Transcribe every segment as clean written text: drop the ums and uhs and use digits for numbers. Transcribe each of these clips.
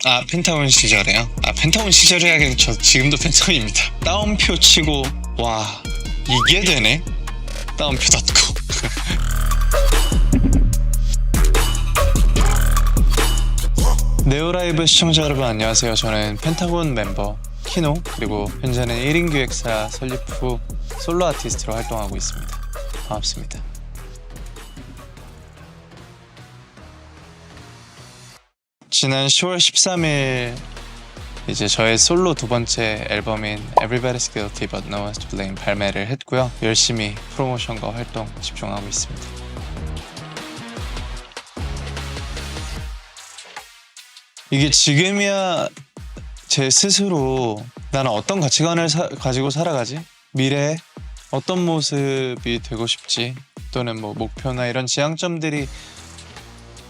아, 펜타곤 시절에요? 아, 펜타곤 시절에 하긴 저 지금도 펜타곤입니다. 따옴표 치고 와, 이게 되네? 따옴표 닫고. 네오라이브 시청자 여러분 안녕하세요. 저는 펜타곤 멤버 키노, 그리고 현재는 1인 기획사 설립 후 솔로 아티스트로 활동하고 있습니다. 반갑습니다. 지난 10월 13일 이제 저의 솔로 두 번째 앨범인 Everybody's Guilty But No One's to Blame 발매를 했고요. 열심히 프로모션과 활동 집중하고 있습니다. 이게 지금이야 제 스스로 나는 어떤 가치관을 가지고 살아가지? 미래에 어떤 모습이 되고 싶지? 또는 뭐 목표나 이런 지향점들이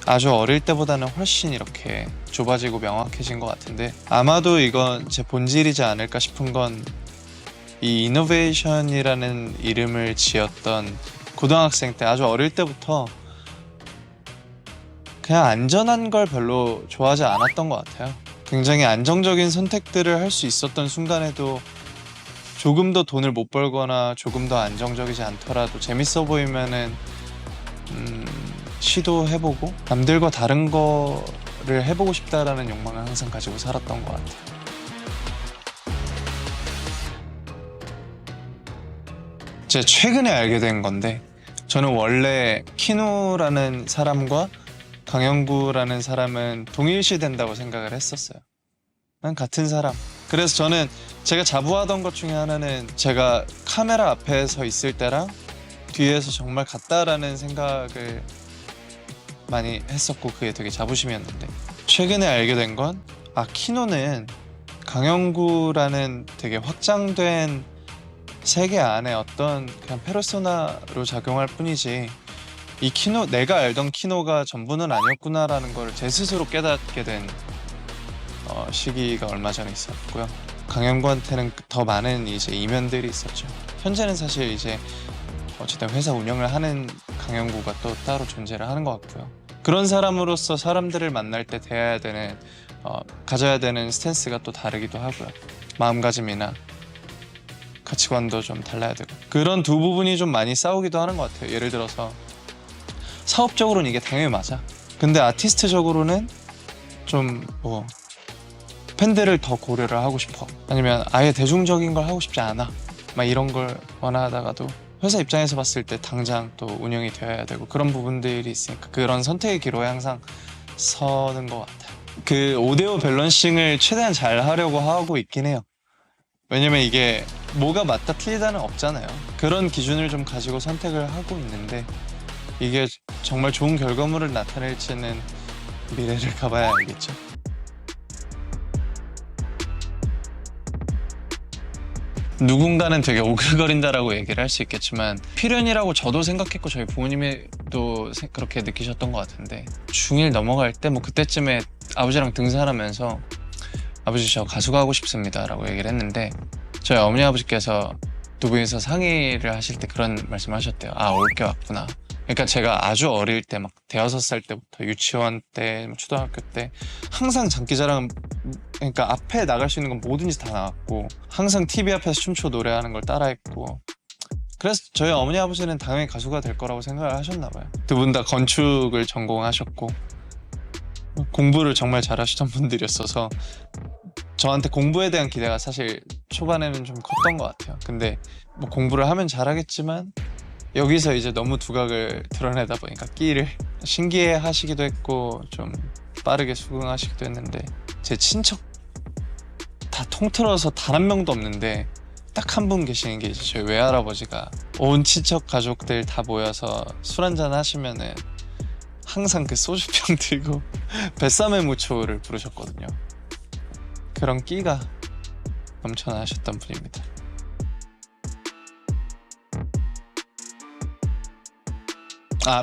아주 어릴 때보다는 훨씬 이렇게 좁아지고 명확해진 것 같은데, 아마도 이건 제 본질이지 않을까 싶은 건 이 이노베이션이라는 이름을 지었던 고등학생 때 아주 어릴 때부터 그냥 안전한 걸 별로 좋아하지 않았던 것 같아요. 굉장히 안정적인 선택들을 할 수 있었던 순간에도 조금 더 돈을 못 벌거나 조금 더 안정적이지 않더라도 재밌어 보이면은 시도해보고 남들과 다른 거를 해보고 싶다라는 욕망을 항상 가지고 살았던 것 같아요. 제가 최근에 알게 된 건데, 저는 원래 키노라는 사람과 강영구라는 사람은 동일시된다고 생각을 했었어요. 난 같은 사람. 그래서 저는 제가 자부하던 것 중에 하나는 제가 카메라 앞에 서 있을 때랑 뒤에서 정말 같다라는 생각을 많이 했었고, 그게 되게 자부심이었는데, 최근에 알게 된 건 키노는 강영구라는 되게 확장된 세계 안에 어떤 그냥 페르소나로 작용할 뿐이지, 이 키노, 내가 알던 키노가 전부는 아니었구나라는 걸 제 스스로 깨닫게 된 시기가 얼마 전에 있었고요. 강영구한테는 더 많은 이제 이면들이 있었죠. 현재는 사실 이제 어쨌든 회사 운영을 하는 강영구가 또 따로 존재를 하는 것 같고요. 그런 사람으로서 사람들을 만날 때 가져야 되는 스탠스가 또 다르기도 하고요. 마음가짐이나 가치관도 좀 달라야 되고, 그런 두 부분이 좀 많이 싸우기도 하는 것 같아요. 예를 들어서 사업적으로는 이게 당연히 맞아. 근데 아티스트적으로는 좀 팬들을 더 고려를 하고 싶어, 아니면 아예 대중적인 걸 하고 싶지 않아, 막 이런 걸 원하다가도 회사 입장에서 봤을 때 당장 또 운영이 되어야 되고, 그런 부분들이 있으니까 그런 선택의 기로에 항상 서는 것 같아요. 그 5대5 밸런싱을 최대한 잘 하려고 하고 있긴 해요. 왜냐면 이게 뭐가 맞다 틀리다는 없잖아요. 그런 기준을 좀 가지고 선택을 하고 있는데, 이게 정말 좋은 결과물을 나타낼지는 미래를 가봐야 알겠죠. 누군가는 되게 오글거린다라고 얘기를 할 수 있겠지만, 필연이라고 저도 생각했고 저희 부모님도 그렇게 느끼셨던 것 같은데, 중1 넘어갈 때 그때쯤에 아버지랑 등산하면서 아버지 저 가수가 하고 싶습니다 라고 얘기를 했는데, 저희 어머니 아버지께서 두 분이서 상의를 하실 때 그런 말씀 하셨대요. 올 게 왔구나. 그러니까 제가 아주 어릴 때 막 대여섯 살 때부터 유치원 때, 초등학교 때 항상 장기자랑, 그러니까 앞에 나갈 수 있는 건 뭐든지 다 나왔고, 항상 TV 앞에서 춤추고 노래하는 걸 따라했고, 그래서 저희 어머니 아버지는 당연히 가수가 될 거라고 생각을 하셨나 봐요. 두 분 다 건축을 전공하셨고 공부를 정말 잘하시던 분들이었어서 저한테 공부에 대한 기대가 사실 초반에는 좀 컸던 것 같아요. 근데 공부를 하면 잘하겠지만 여기서 이제 너무 두각을 드러내다 보니까 끼를 신기해 하시기도 했고 좀 빠르게 수긍하시기도 했는데, 제 친척 다 통틀어서 단 한 명도 없는데 딱 한 분 계시는 게 이제 저희 외할아버지가 온 친척 가족들 다 모여서 술 한잔 하시면은 항상 그 소주병 들고 뱃삼의 무초를 부르셨거든요. 그런 끼가 넘쳐나셨던 분입니다.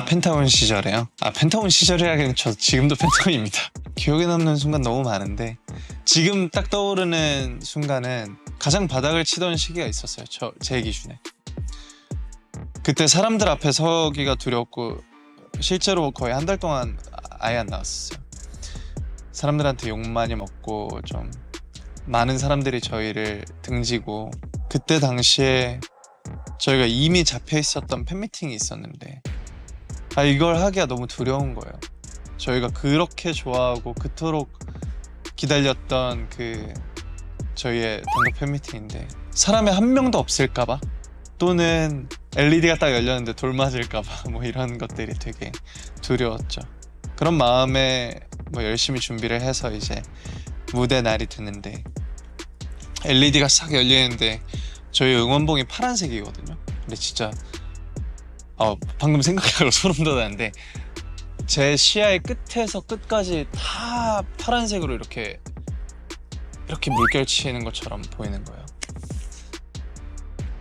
펜타곤 시절에요? 펜타곤 시절에 하긴 저 지금도 펜타곤입니다. 기억에 남는 순간 너무 많은데, 지금 딱 떠오르는 순간은 가장 바닥을 치던 시기가 있었어요. 제 기준에. 그때 사람들 앞에 서기가 두렵고 실제로 거의 한 달 동안 아예 안 나왔었어요. 사람들한테 욕 많이 먹고 좀 많은 사람들이 저희를 등지고, 그때 당시에 저희가 이미 잡혀 있었던 팬미팅이 있었는데 이걸 하기가 너무 두려운 거예요. 저희가 그렇게 좋아하고 그토록 기다렸던 그 저희의 단독 팬미팅인데 사람이 한 명도 없을까봐, 또는 LED가 딱 열렸는데 돌 맞을까봐 뭐 이런 것들이 되게 두려웠죠. 그런 마음에 뭐 열심히 준비를 해서 이제 무대 날이 됐는데 LED가 싹 열리는데 저희 응원봉이 파란색이거든요. 근데 진짜 방금 생각하고 소름 돋았는데 제 시야의 끝에서 끝까지 다 파란색으로 이렇게 물결치는 것처럼 보이는 거예요.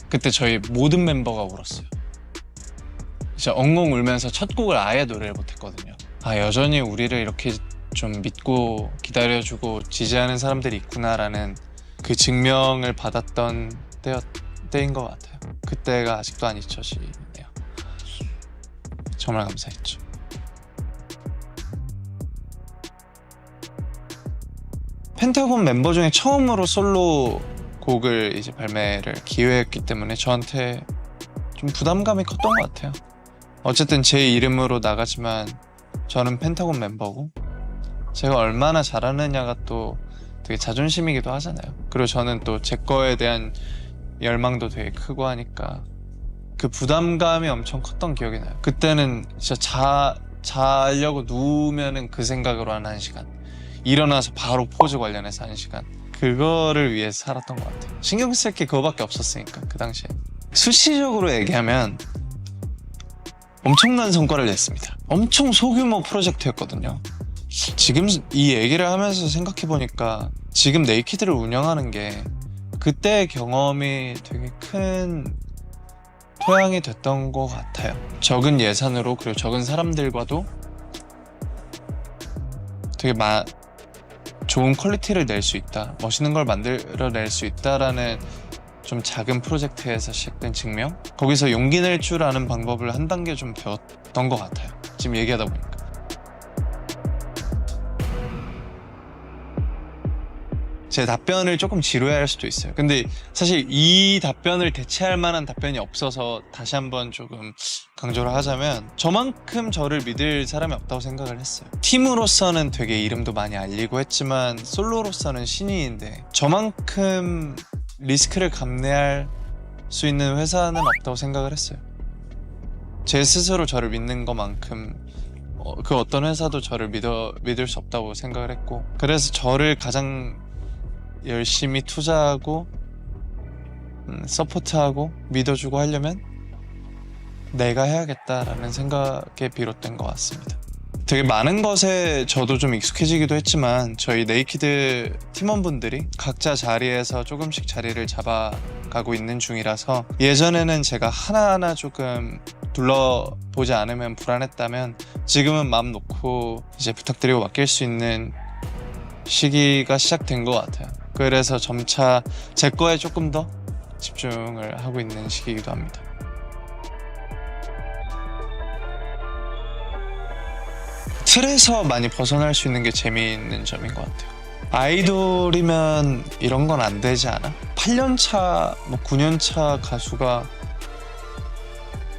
그때 저희 모든 멤버가 울었어요. 진짜 엉엉 울면서 첫 곡을 아예 노래를 못했거든요. 여전히 우리를 이렇게 좀 믿고 기다려주고 지지하는 사람들이 있구나라는 그 증명을 받았던 때인 것 같아요. 그때가 아직도 안 잊혀지네요. 정말 감사했죠. 펜타곤 멤버 중에 처음으로 솔로 곡을 이제 발매를 기획했기 때문에 저한테 좀 부담감이 컸던 것 같아요. 어쨌든 제 이름으로 나가지만 저는 펜타곤 멤버고 제가 얼마나 잘하느냐가 또 되게 자존심이기도 하잖아요. 그리고 저는 또 제 거에 대한 열망도 되게 크고 하니까 그 부담감이 엄청 컸던 기억이 나요. 그때는 진짜 자려고 누우면은 그 생각으로 한 1시간, 일어나서 바로 포즈 관련해서 1시간, 그거를 위해서 살았던 것 같아요. 신경 쓸 게 그거밖에 없었으니까 그 당시에. 수시적으로 얘기하면 엄청난 성과를 냈습니다. 엄청 소규모 프로젝트였거든요. 지금 이 얘기를 하면서 생각해보니까 지금 네이키드를 운영하는 게 그때의 경험이 되게 큰 토양이 됐던 것 같아요. 적은 예산으로, 그리고 적은 사람들과도 되게 좋은 퀄리티를 낼 수 있다, 멋있는 걸 만들어낼 수 있다라는 좀 작은 프로젝트에서 시작된 증명? 거기서 용기 낼 줄 아는 방법을 한 단계 좀 배웠던 것 같아요. 지금 얘기하다 보니까. 제 답변을 조금 지루해할 수도 있어요. 근데 사실 이 답변을 대체할 만한 답변이 없어서 다시 한번 조금 강조를 하자면, 저만큼 저를 믿을 사람이 없다고 생각을 했어요. 팀으로서는 되게 이름도 많이 알리고 했지만 솔로로서는 신인인데 저만큼 리스크를 감내할 수 있는 회사는 없다고 생각을 했어요. 제 스스로 저를 믿는 것만큼 그 어떤 회사도 저를 믿을 수 없다고 생각을 했고, 그래서 저를 가장 열심히 투자하고 서포트하고 믿어주고 하려면 내가 해야겠다라는 생각에 비롯된 것 같습니다. 되게 많은 것에 저도 좀 익숙해지기도 했지만 저희 네이키드 팀원분들이 각자 자리에서 조금씩 자리를 잡아가고 있는 중이라서, 예전에는 제가 하나하나 조금 둘러보지 않으면 불안했다면 지금은 마음 놓고 이제 부탁드리고 맡길 수 있는 시기가 시작된 것 같아요. 그래서 점차 제 거에 조금 더 집중을 하고 있는 시기이기도 합니다. 틀에서 많이 벗어날 수 있는 게 재미있는 점인 것 같아요. 아이돌이면 이런 건 안 되지 않아? 8년차, 9년차 가수가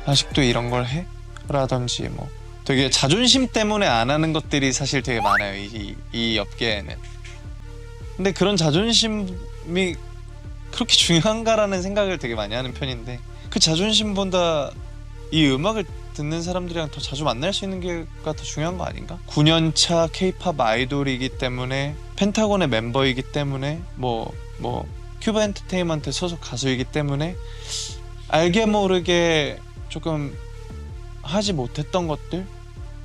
아직도 이런 걸 해? 라든지 되게 자존심 때문에 안 하는 것들이 사실 되게 많아요, 이 업계에는. 근데 그런 자존심이 그렇게 중요한가라는 생각을 되게 많이 하는 편인데, 그 자존심보다 이 음악을 듣는 사람들이랑 더 자주 만날 수 있는 게가 더 중요한 거 아닌가? 9년차 K-팝 아이돌이기 때문에, 펜타곤의 멤버이기 때문에, 큐브 엔터테인먼트 소속 가수이기 때문에 알게 모르게 조금 하지 못했던 것들,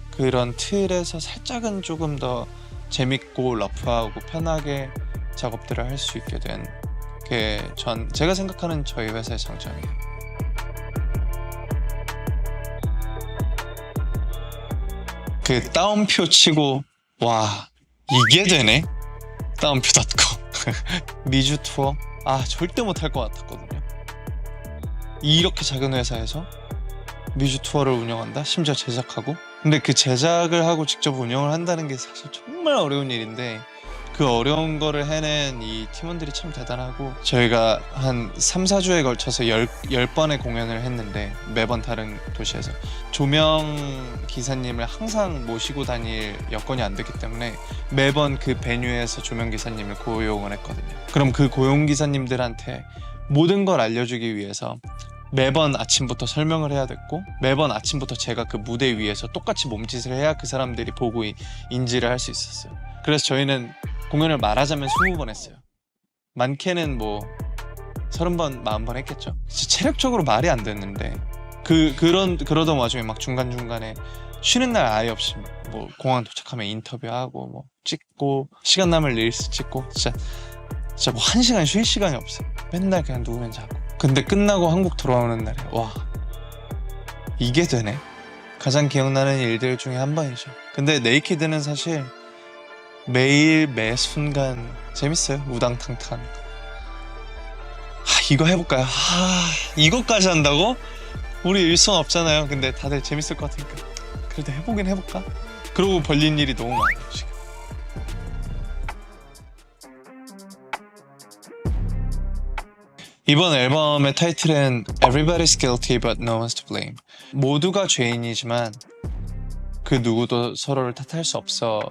그런 틀에서 살짝은 조금 더 재밌고 러프하고 편하게 작업들을 할 수 있게 된 게 제가 생각하는 저희 회사의 장점이에요. 그 따옴표 치고 와 이게 되네? 따옴표.com 미주 투어 절대 못할 것 같았거든요. 이렇게 작은 회사에서 미주 투어를 운영한다? 심지어 제작하고? 근데 그 제작을 하고 직접 운영을 한다는 게 사실 정말 어려운 일인데 그 어려운 거를 해낸 이 팀원들이 참 대단하고 저희가 한 3, 4주에 걸쳐서 10번의 공연을 했는데 매번 다른 도시에서 조명 기사님을 항상 모시고 다닐 여건이 안 됐기 때문에 매번 그 베뉴에서 조명 기사님을 고용을 했거든요. 그럼 그 고용 기사님들한테 모든 걸 알려주기 위해서 매번 아침부터 설명을 해야 됐고 매번 아침부터 제가 그 무대 위에서 똑같이 몸짓을 해야 그 사람들이 보고 인지를 할 수 있었어요. 그래서 저희는 공연을 말하자면 20번 했어요. 많게는 뭐 30번, 40번 했겠죠. 진짜 체력적으로 말이 안 됐는데 그러던 와중에 막 중간중간에 쉬는 날 아예 없이 뭐 공항 도착하면 인터뷰하고 뭐 찍고 시간 나면 릴스 찍고 진짜 뭐 1시간 쉴 시간이 없어요. 맨날 그냥 누우면 자고. 근데 끝나고 한국 돌아오는 날에 와 이게 되네. 가장 기억나는 일들 중에 한 번이죠. 근데 네이키드는 사실 매일 매 순간 재밌어요. 우당탕탕. 이거 해볼까요? 이거까지 한다고? 우리 일손 없잖아요. 근데 다들 재밌을 것 같으니까 그래도 해보긴 해볼까? 그러고 벌린 일이 너무 많아요 지금. 이번 앨범의 타이틀은 Everybody's guilty but no one's to blame. 모두가 죄인이지만 그 누구도 서로를 탓할 수 없어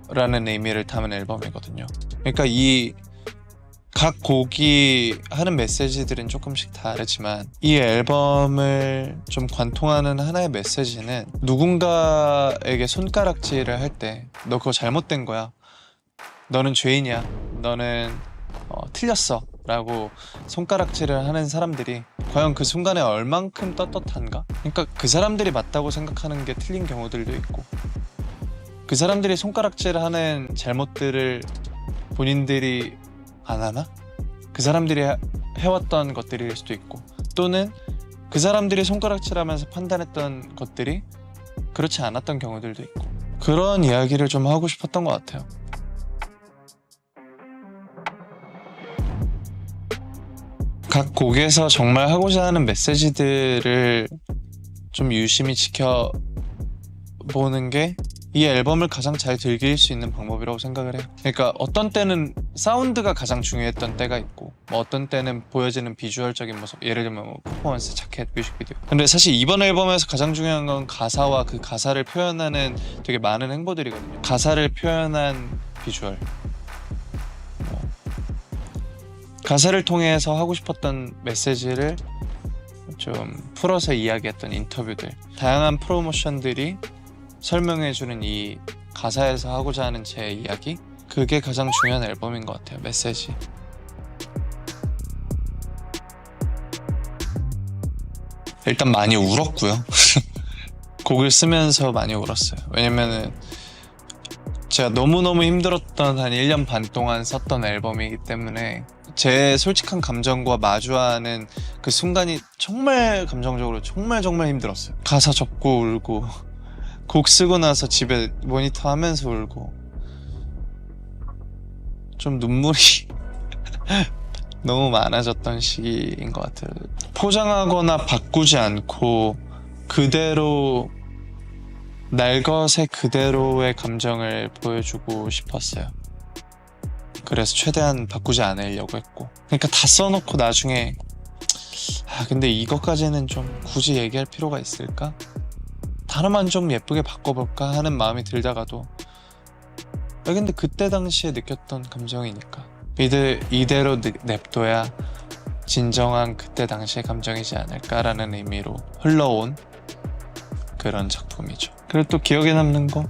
라는 의미를 담은 앨범이거든요. 그러니까 이 각 곡이 하는 메시지들은 조금씩 다르지만 이 앨범을 좀 관통하는 하나의 메시지는 누군가에게 손가락질을 할 때 너 그거 잘못된 거야, 너는 죄인이야, 너는 틀렸어 라고 손가락질을 하는 사람들이 과연 그 순간에 얼만큼 떳떳한가? 그러니까 그 사람들이 맞다고 생각하는 게 틀린 경우들도 있고 그 사람들이 손가락질하는 잘못들을 본인들이 안 하나? 그 사람들이 해왔던 것들일 수도 있고 또는 그 사람들이 손가락질하면서 판단했던 것들이 그렇지 않았던 경우들도 있고 그런 이야기를 좀 하고 싶었던 것 같아요. 각 곡에서 정말 하고자 하는 메시지들을 좀 유심히 지켜보는 게 이 앨범을 가장 잘 즐길 수 있는 방법이라고 생각을 해요. 그러니까 어떤 때는 사운드가 가장 중요했던 때가 있고 뭐 어떤 때는 보여지는 비주얼적인 모습, 예를 들면 뭐 퍼포먼스, 자켓, 뮤직비디오. 근데 사실 이번 앨범에서 가장 중요한 건 가사와 그 가사를 표현하는 되게 많은 행보들이거든요. 가사를 표현한 비주얼, 가사를 통해서 하고 싶었던 메시지를 좀 풀어서 이야기했던 인터뷰들, 다양한 프로모션들이 설명해주는 이 가사에서 하고자 하는 제 이야기, 그게 가장 중요한 앨범인 것 같아요. 메시지. 일단 많이 울었고요. 곡을 쓰면서 많이 울었어요. 왜냐면은 제가 너무너무 힘들었던 한 1년 반 동안 썼던 앨범이기 때문에 제 솔직한 감정과 마주하는 그 순간이 정말 감정적으로 정말 힘들었어요. 가사 적고 울고 곡 쓰고 나서 집에 모니터 하면서 울고 좀 눈물이 너무 많아졌던 시기인 것 같아요. 포장하거나 바꾸지 않고 그대로 날 것의 그대로의 감정을 보여주고 싶었어요. 그래서 최대한 바꾸지 않으려고 했고, 그러니까 다 써놓고 나중에 근데 이것까지는 좀 굳이 얘기할 필요가 있을까? 하나만 좀 예쁘게 바꿔볼까 하는 마음이 들다가도 근데 그때 당시에 느꼈던 감정이니까 이대로 냅둬야 진정한 그때 당시의 감정이지 않을까라는 의미로 흘러온 그런 작품이죠. 그리고 또 기억에 남는 거,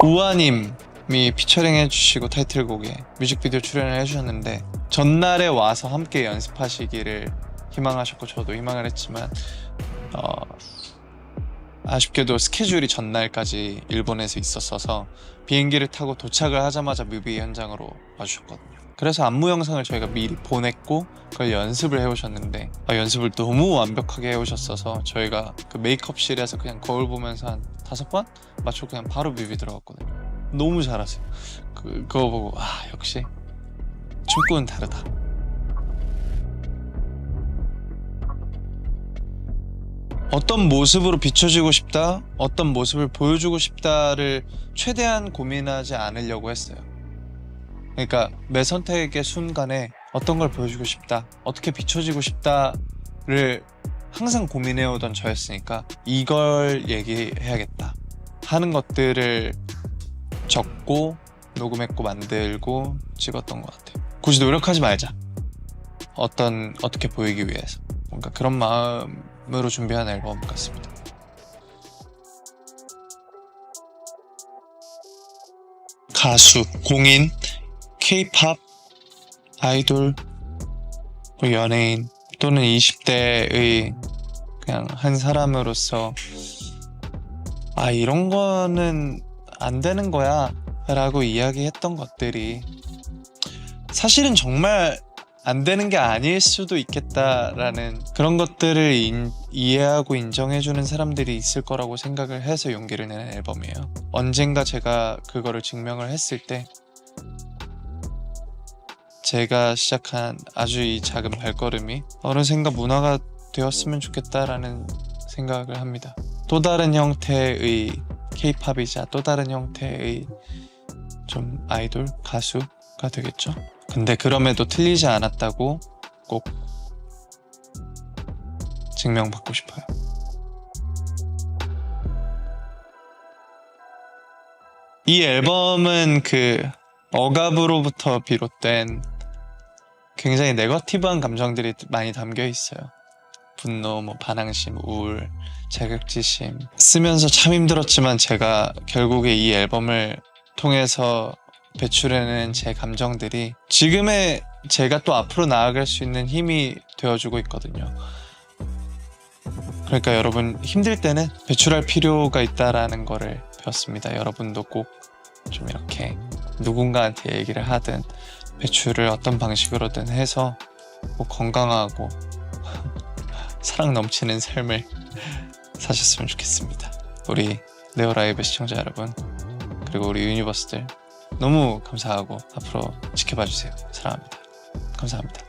우아님이 피처링 해주시고 타이틀곡에 뮤직비디오 출연을 해주셨는데 전날에 와서 함께 연습하시기를 희망하셨고 저도 희망을 했지만 아쉽게도 스케줄이 전날까지 일본에서 있었어서 비행기를 타고 도착을 하자마자 뮤비 현장으로 와주셨거든요. 그래서 안무 영상을 저희가 미리 보냈고 그걸 연습을 해오셨는데 연습을 너무 완벽하게 해오셨어서 저희가 그 메이크업실에서 그냥 거울 보면서 한 5번 맞추고 그냥 바로 뮤비 들어갔거든요. 너무 잘하세요. 그거 보고 역시 춤꾼은 다르다. 어떤 모습으로 비춰지고 싶다, 어떤 모습을 보여주고 싶다를 최대한 고민하지 않으려고 했어요. 그러니까 매 선택의 순간에 어떤 걸 보여주고 싶다, 어떻게 비춰지고 싶다를 항상 고민해오던 저였으니까 이걸 얘기해야겠다 하는 것들을 적고 녹음했고 만들고 찍었던 것 같아요. 굳이 노력하지 말자. 어떻게 보이기 위해서. 뭔가 그런 마음으로 준비한 앨범 같습니다. 가수, 공인, K-팝, 아이돌, 연예인 또는 20대의 그냥 한 사람으로서 이런 거는 안 되는 거야 라고 이야기했던 것들이 사실은 정말 안 되는 게 아닐 수도 있겠다라는 그런 것들을 이해하고 인정해주는 사람들이 있을 거라고 생각을 해서 용기를 내는 앨범이에요. 언젠가 제가 그거를 증명을 했을 때 제가 시작한 아주 이 작은 발걸음이 어느샌가 문화가 되었으면 좋겠다라는 생각을 합니다. 또 다른 형태의 K-팝이자 또 다른 형태의 좀 아이돌, 가수가 되겠죠. 근데 그럼에도 틀리지 않았다고 꼭 증명받고 싶어요. 이 앨범은 그 억압으로부터 비롯된 굉장히 네거티브한 감정들이 많이 담겨 있어요. 분노, 반항심, 우울, 자격지심. 쓰면서 참 힘들었지만 제가 결국에 이 앨범을 통해서 배출해낸 제 감정들이 지금의 제가 또 앞으로 나아갈 수 있는 힘이 되어주고 있거든요. 그러니까 여러분 힘들 때는 배출할 필요가 있다라는 거를 배웠습니다. 여러분도 꼭 좀 이렇게 누군가한테 얘기를 하든 배출을 어떤 방식으로든 해서 건강하고 사랑 넘치는 삶을 사셨으면 좋겠습니다. 우리 네오라이브 시청자 여러분, 그리고 우리 유니버스들 너무 감사하고 앞으로 지켜봐 주세요. 사랑합니다. 감사합니다.